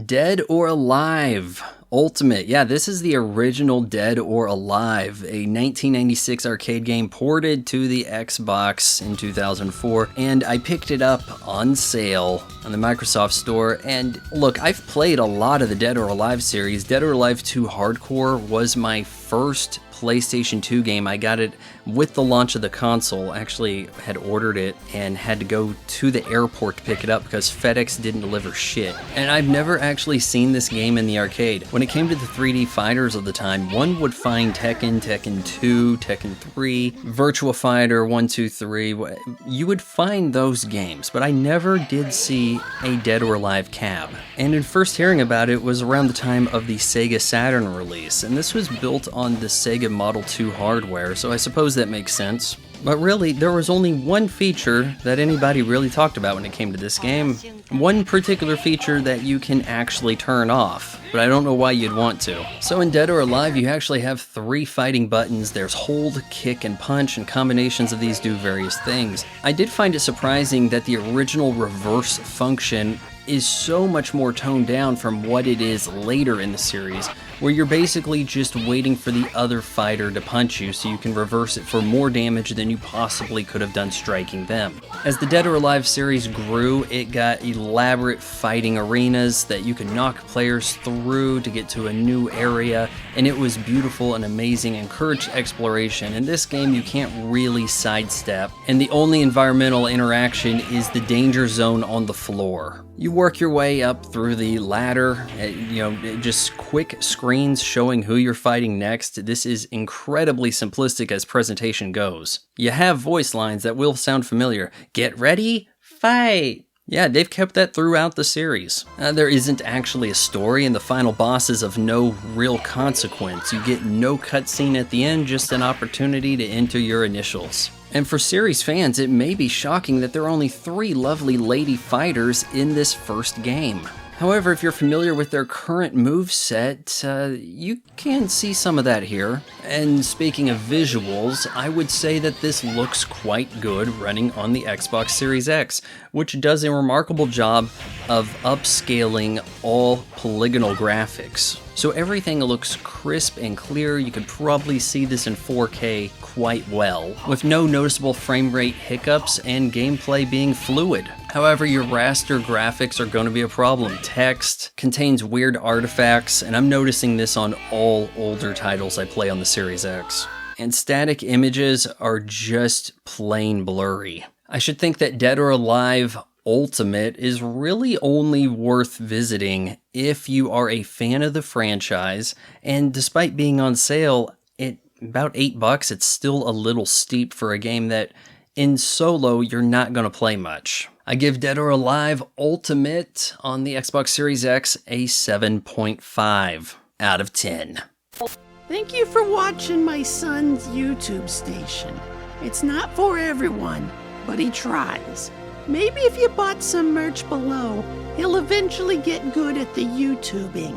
Dead or Alive Ultimate. Yeah, this is the original Dead or Alive, a 1996 arcade game ported to the Xbox in 2004, and I picked it up on sale on the Microsoft Store. And look, I've played a lot of the Dead or Alive series. Dead or Alive 2 Hardcore was my first PlayStation 2 game. I got it with the launch of the console. I actually had ordered it and had to go to the airport to pick it up because FedEx didn't deliver shit. And I've never actually seen this game in the arcade. When it came to the 3D fighters of the time, one would find Tekken, Tekken 2, Tekken 3, Virtua Fighter 1, 2, 3. You would find those games, but I never did see a Dead or Alive cab. And in first hearing about it was around the time of the Sega Saturn release, and this was built on the Sega Model 2 hardware, so I suppose that makes sense. But really, there was only one feature that anybody really talked about when it came to this game. One particular feature that you can actually turn off, but I don't know why you'd want to. So in Dead or Alive, you actually have 3 fighting buttons. There's hold, kick, and punch, and combinations of these do various things. I did find it surprising that the original reverse function is so much more toned down from what it is later in the series, where you're basically just waiting for the other fighter to punch you so you can reverse it for more damage than you possibly could have done striking them. As the Dead or Alive series grew, it got elaborate fighting arenas that you can knock players through to get to a new area, and it was beautiful and amazing, encouraged exploration. In this game, you can't really sidestep, and the only environmental interaction is the danger zone on the floor. You work your way up through the ladder, just quick screens showing who you're fighting next. This is incredibly simplistic as presentation goes. You have voice lines that will sound familiar. Get ready, fight! Yeah, they've kept that throughout the series. There isn't actually a story, and the final boss is of no real consequence. You get no cutscene at the end, just an opportunity to enter your initials. And for series fans, it may be shocking that there are only 3 lovely lady fighters in this first game. However, if you're familiar with their current moveset, you can see some of that here. And speaking of visuals, I would say that this looks quite good running on the Xbox Series X, which does a remarkable job of upscaling all polygonal graphics. So everything looks crisp and clear. You could probably see this in 4K quite well, with no noticeable frame rate hiccups and gameplay being fluid. However, your raster graphics are going to be a problem. Text contains weird artifacts, and I'm noticing this on all older titles I play on the Series X. And static images are just plain blurry. I should think that Dead or Alive Ultimate is really only worth visiting if you are a fan of the franchise, and despite being on sale at about $8, it's still a little steep for a game that in solo you're not going to play much. I give Dead or Alive Ultimate on the Xbox Series X a 7.5 out of 10. Thank you for watching my son's YouTube station. It's not for everyone, but he tries. Maybe if you bought some merch below, he'll eventually get good at the YouTubing.